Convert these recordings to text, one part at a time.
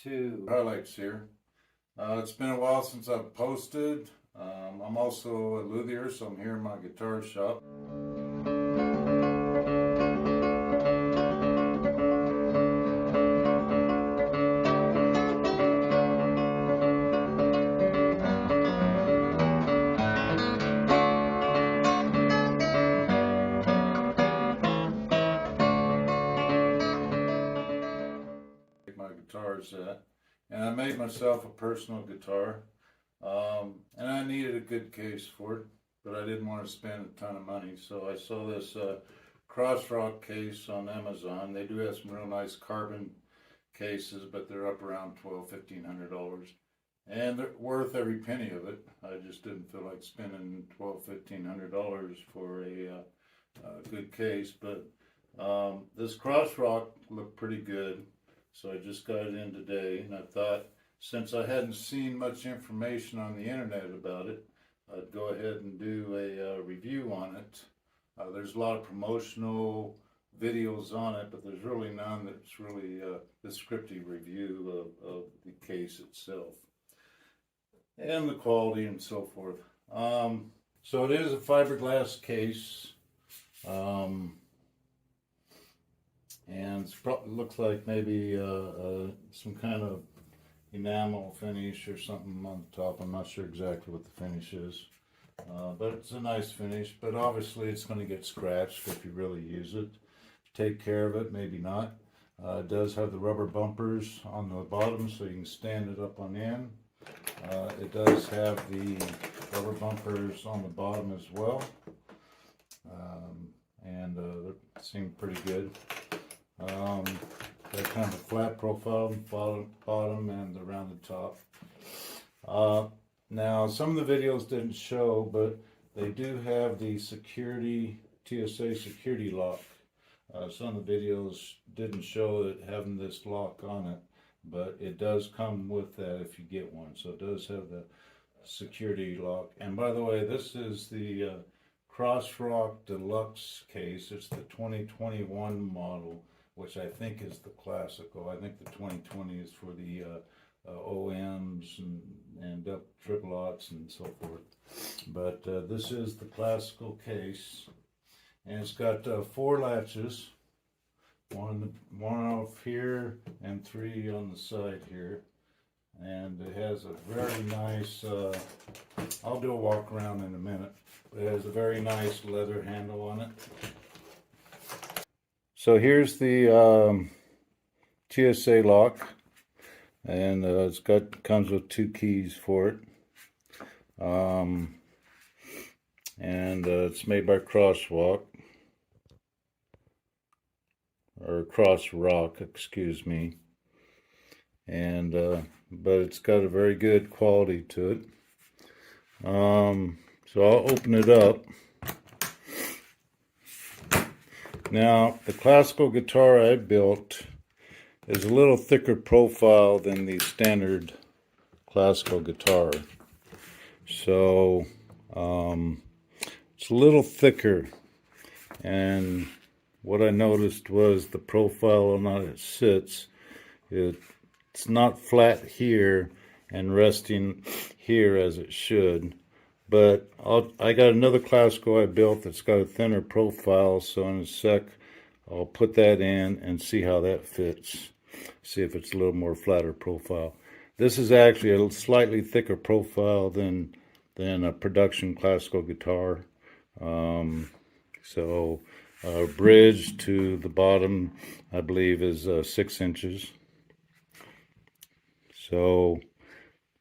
2 highlights here. It's been a while since I've posted. I'm also a luthier, so I'm here in my guitar shop. My guitar set, and I made myself a personal guitar, and I needed a good case for it, but I didn't want to spend a ton of money, so I saw this Crossrock case on Amazon. They do have some real nice carbon cases, but they're up around $1,200-1,500, and they're worth every penny of it. I just didn't feel like spending $1,200-1,500 for a good case, but this Crossrock looked pretty good. So I just got it in today, and I thought, since I hadn't seen much information on the internet about it, I'd go ahead and do a review on it. There's a lot of promotional videos on it, but there's really none that's really a descriptive review of the case itself and the quality and so forth. So it is a fiberglass case. And it looks like maybe some kind of enamel finish or something on the top. I'm not sure exactly what the finish is, but it's a nice finish. But obviously it's going to get scratched if you really use it. Take care of it, maybe not. It does have the rubber bumpers on the bottom, so you can stand it up on end. It does have the rubber bumpers on the bottom as well, and they seem pretty good. Got kind of a flat profile, bottom and around the top. Now, some of the videos didn't show, but they do have the TSA security lock. Some of the videos didn't show it having this lock on it, but it does come with that if you get one. So it does have the security lock. And by the way, this is the Crossrock Deluxe case. It's the 2021 model, which I think is the classical. I think the 2020 is for the OMs and triple aughts and so forth. But this is the classical case, and it's got 4 latches, one off here and 3 on the side here. And it has a very nice, I'll do a walk around in a minute, but it has a very nice leather handle on it. So here's the TSA lock, and comes with 2 keys for it, and it's made by Crossrock, excuse me, and but it's got a very good quality to it. So I'll open it up. Now, the classical guitar I built is a little thicker profile than the standard classical guitar. So, it's a little thicker. And what I noticed was the profile on how it sits, it's not flat here and resting here as it should. But I got another classical I built that's got a thinner profile, so in a sec I'll put that in and see how that fits. See if it's a little more flatter profile. This is actually a slightly thicker profile than a production classical guitar. So bridge to the bottom, I believe, is 6 inches. So,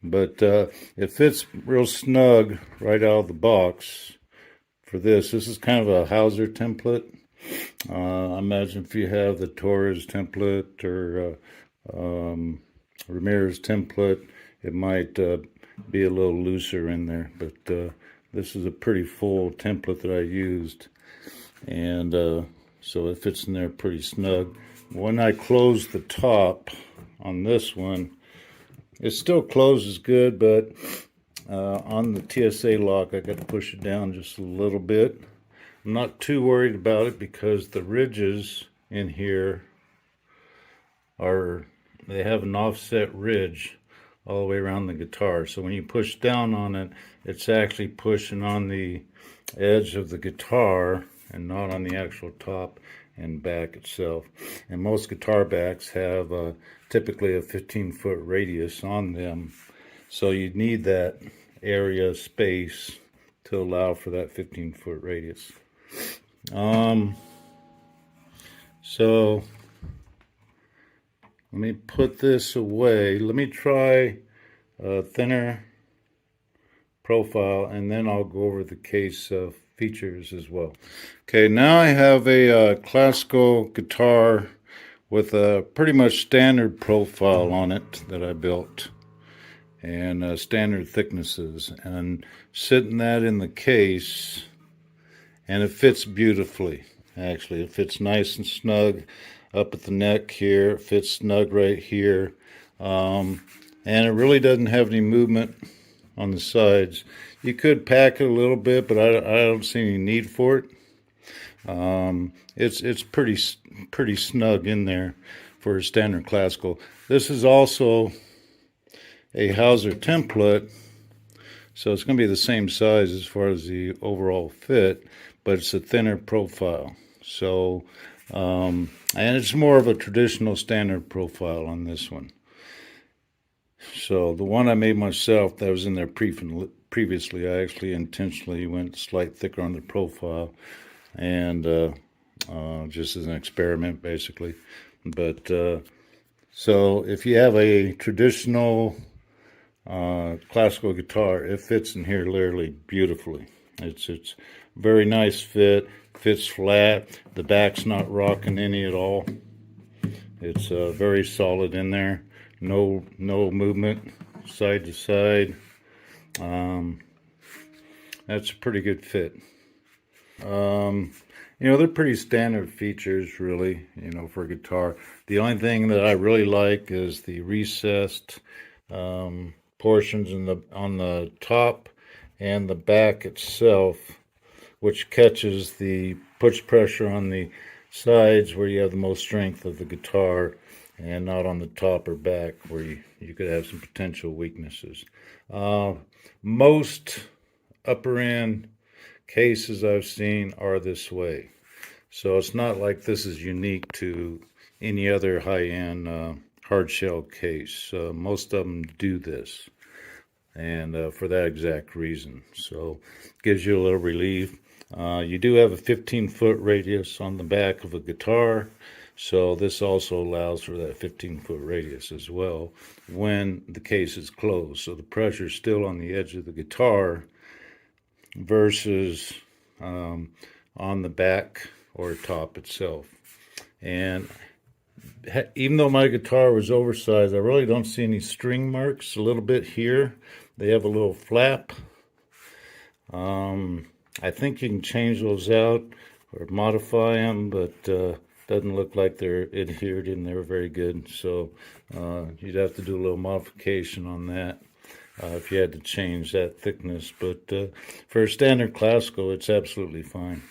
but it fits real snug right out of the box for this. This is kind of a Hauser template. I imagine if you have the Torres template or Ramirez template, it might be a little looser in there. But this is a pretty full template that I used, and so it fits in there pretty snug. When I close the top on this one, it still closes good, but on the TSA lock, I got to push it down just a little bit. I'm not too worried about it because the ridges in here are they have an offset ridge all the way around the guitar. So when you push down on it, it's actually pushing on the edge of the guitar and not on the actual top and back itself. And most guitar backs have typically a 15-foot radius on them. So you need that area space to allow for that 15-foot radius. So let me put this away. Let me try a thinner profile, and then I'll go over the case features as well. Okay, now I have a classical guitar with a pretty much standard profile on it that I built, and standard thicknesses, and sitting that in the case, and it fits beautifully. Actually, it fits nice and snug up at the neck here. It fits snug right here, and it really doesn't have any movement on the sides. You could pack it a little bit, but I don't see any need for it. It's pretty snug in there for a standard classical. This is also a Hauser template, so it's going to be the same size as far as the overall fit, but it's a thinner profile. So, and it's more of a traditional standard profile on this one. So the one I made myself that was in there previously, I actually intentionally went slight thicker on the profile, and just as an experiment, basically. But so if you have a traditional classical guitar, it fits in here literally beautifully. It's very nice fit. Fits flat. The back's not rocking any at all. It's very solid in there. No movement side to side. That's a pretty good fit. You know, they're pretty standard features, really, you know, for a guitar. The only thing that I really like is the recessed portions on the top and the back itself, which catches the push pressure on the sides where you have the most strength of the guitar, and not on the top or back where you could have some potential weaknesses. Most upper end cases I've seen are this way. So it's not like this is unique to any other high-end hard shell case. Most of them do this, and for that exact reason. So it gives you a little relief. You do have a 15-foot radius on the back of a guitar, so this also allows for that 15-foot radius as well when the case is closed. So the pressure is still on the edge of the guitar versus on the back or top itself. And even though my guitar was oversized, I really don't see any string marks. A little bit here. They have a little flap. I think you can change those out or modify them, but doesn't look like they're adhered in there very good. So you'd have to do a little modification on that if you had to change that thickness. But for a standard classical, it's absolutely fine.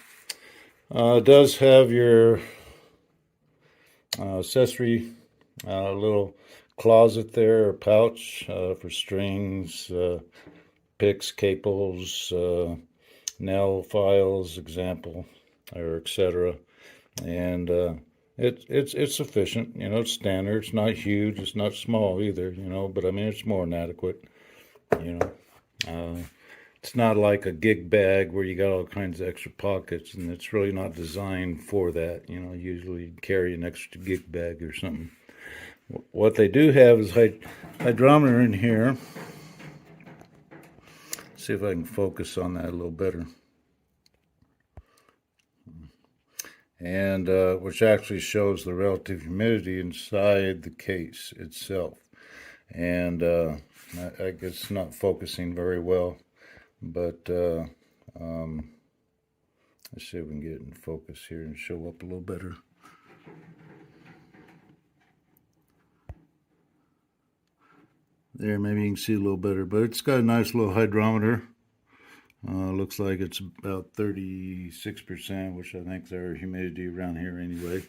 It does have your accessory little closet there, or pouch for strings, picks, cables, nail files, example, or etc. And it's sufficient. You know, it's standard. It's not huge. It's not small either. You know, but I mean, it's more than adequate. You know, it's not like a gig bag where you got all kinds of extra pockets, and it's really not designed for that. You know, usually you carry an extra gig bag or something. What they do have is hydrometer in here. See if I can focus on that a little better. And which actually shows the relative humidity inside the case itself. And I guess it's not focusing very well, but let's see if we can get it in focus here and show up a little better. There, maybe you can see a little better, but it's got a nice little hydrometer. Looks like it's about 36%, which I think is our humidity around here anyway.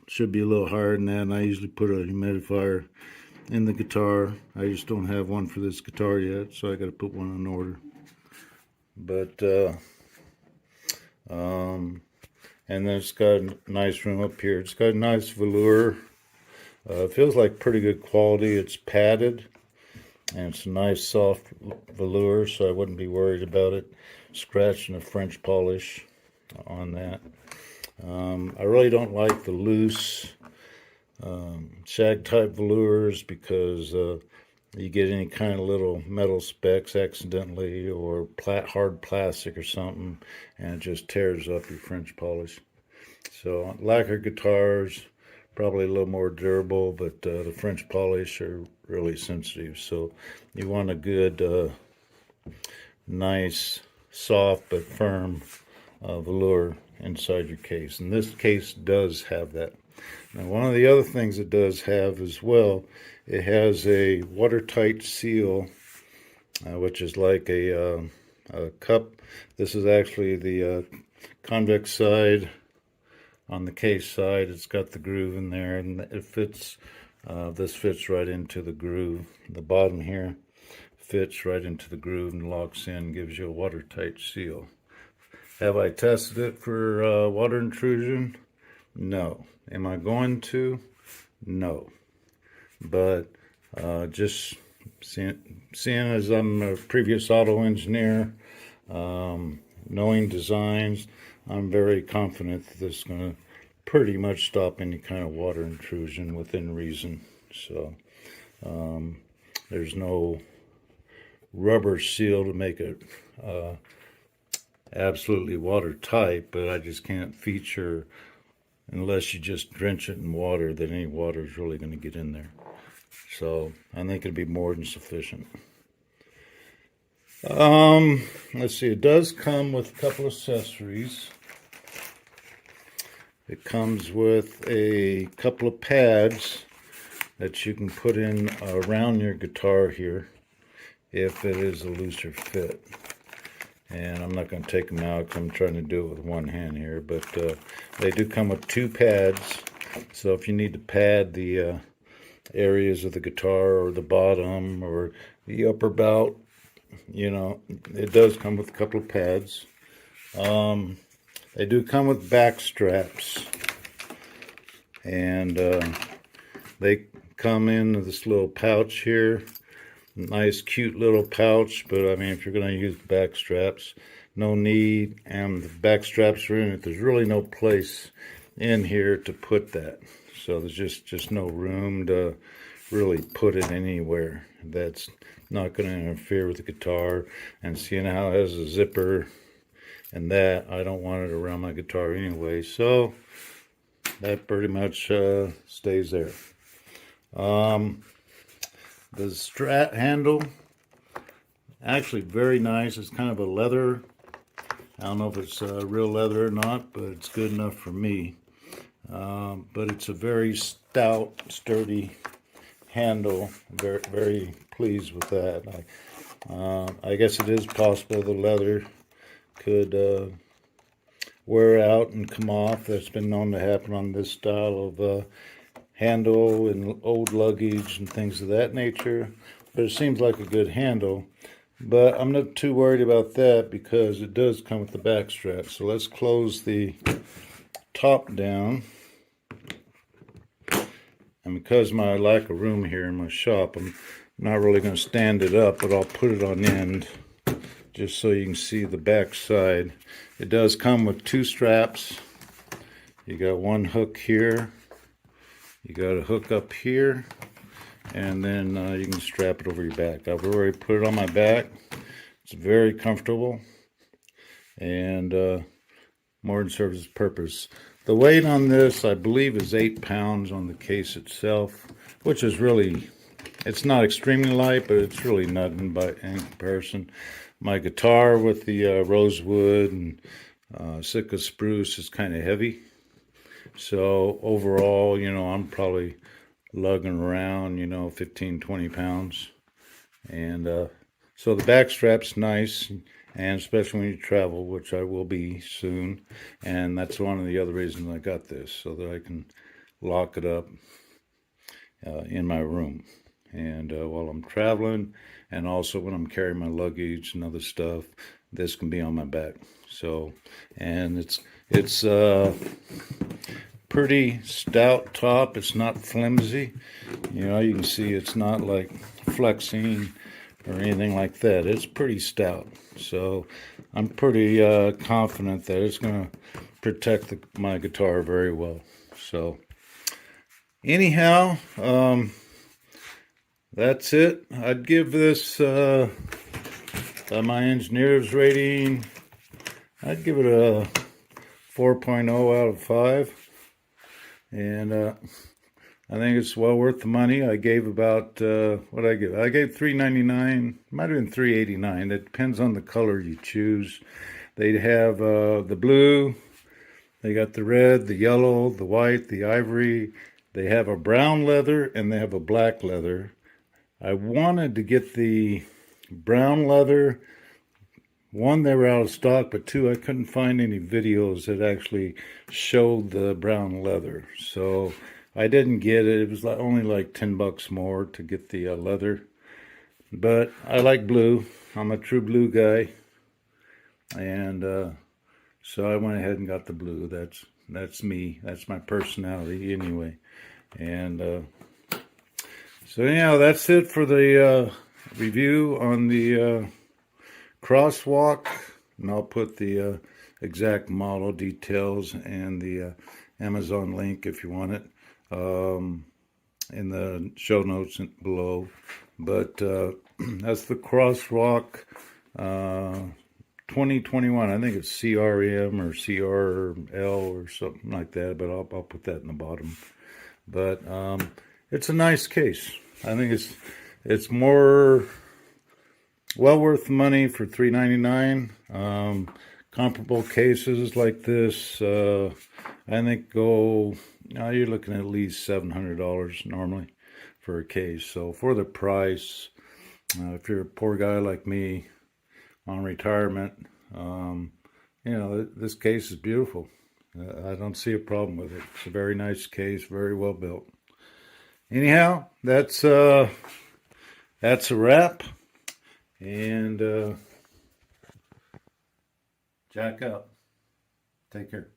Should be a little higher than that, and I usually put a humidifier in the guitar. I just don't have one for this guitar yet, so I got to put one in order. But and then it's got a nice room up here. It's got a nice velour. It feels like pretty good quality. It's padded, and it's a nice soft velour, so I wouldn't be worried about it scratching a French polish on that. I really don't like the loose shag type velours because you get any kind of little metal specks accidentally, or hard plastic or something, and it just tears up your French polish. So lacquer guitars, probably a little more durable, but the French polish are really sensitive. So you want a good, nice, soft but firm velour inside your case. And this case does have that. Now, one of the other things it does have as well, it has a watertight seal, which is like a cup. This is actually the convex side. On the case side, it's got the groove in there, and it fits. This fits right into the groove. The bottom here fits right into the groove and locks in, gives you a watertight seal. Have I tested it for water intrusion? No. Am I going to? No. But just seeing as I'm a previous auto engineer, knowing designs, I'm very confident that this is going to pretty much stop any kind of water intrusion within reason. So there's no rubber seal to make it absolutely watertight, but I just can't feature, unless you just drench it in water, that any water is really going to get in there. So I think it'd be more than sufficient. Let's see, it does come with a couple accessories. It comes with a couple of pads that you can put in around your guitar here if it is a looser fit. And I'm not going to take them out because I'm trying to do it with one hand here, but they do come with two pads. So if you need to pad the areas of the guitar, or the bottom, or the upper bout, you know, it does come with a couple of pads. They do come with back straps, and they come in this little pouch here. Nice cute little pouch, but I mean, if you're going to use back straps, no need. And the back straps are in it. There's really no place in here to put that, so there's just no room to really put it anywhere that's not going to interfere with the guitar. And seeing how it has a zipper and that, I don't want it around my guitar anyway, so that pretty much stays there. The strap handle, actually very nice. It's kind of a leather. I don't know if it's real leather or not, but it's good enough for me. But it's a very stout, sturdy handle. Very, very pleased with that. I guess it is possible the leather could wear out and come off. That's been known to happen on this style of handle and old luggage and things of that nature. But it seems like a good handle. But I'm not too worried about that because it does come with the back strap. So let's close the top down. And because of my lack of room here in my shop, I'm not really going to stand it up, but I'll put it on end just so you can see the back side. It does come with two straps. You got one hook here. You got a hook up here. And then you can strap it over your back. I've already put it on my back. It's very comfortable and more than serves its purpose. The weight on this, I believe, is 8 pounds on the case itself, which is really, it's not extremely light, but it's really nothing in comparison. My guitar with the rosewood and Sitka spruce is kind of heavy. So overall, you know, I'm probably lugging around, you know, 15, 20 pounds. And so the back strap's nice. and especially when you travel, which I will be soon. And that's one of the other reasons I got this, so that I can lock it up in my room, and while I'm traveling, and also when I'm carrying my luggage and other stuff, this can be on my back. So, and it's pretty stout top. It's not flimsy. You know, you can see it's not like flexing or anything like that. It's pretty stout. So I'm pretty confident that it's going to protect my guitar very well. So anyhow, that's it. I'd give this my engineer's rating, I'd give it a 4.0 out of 5. And I think it's well worth the money. I gave about, what I give? I gave $3.99, might have been $3.89. It depends on the color you choose. They have the blue, they got the red, the yellow, the white, the ivory. They have a brown leather and they have a black leather. I wanted to get the brown leather. One, they were out of stock, but two, I couldn't find any videos that actually showed the brown leather. So I didn't get it. It was only like $10 more to get the leather. But I like blue. I'm a true blue guy. And so I went ahead and got the blue. That's me. That's my personality anyway. And so anyhow, that's it for the review on the Crossrock, and I'll put the exact model details and the Amazon link if you want it in the show notes below. But that's the Crossrock 2021. I think it's CRM or CRL or something like that, but I'll put that in the bottom. But it's a nice case. I think it's more well worth the money for $3.99. Comparable cases like this, I think you're looking at least $700 normally for a case. So for the price, if you're a poor guy like me on retirement, you know, this case is beautiful. I don't see a problem with it. It's a very nice case, very well built. Anyhow, that's a wrap. And jack up. Take care.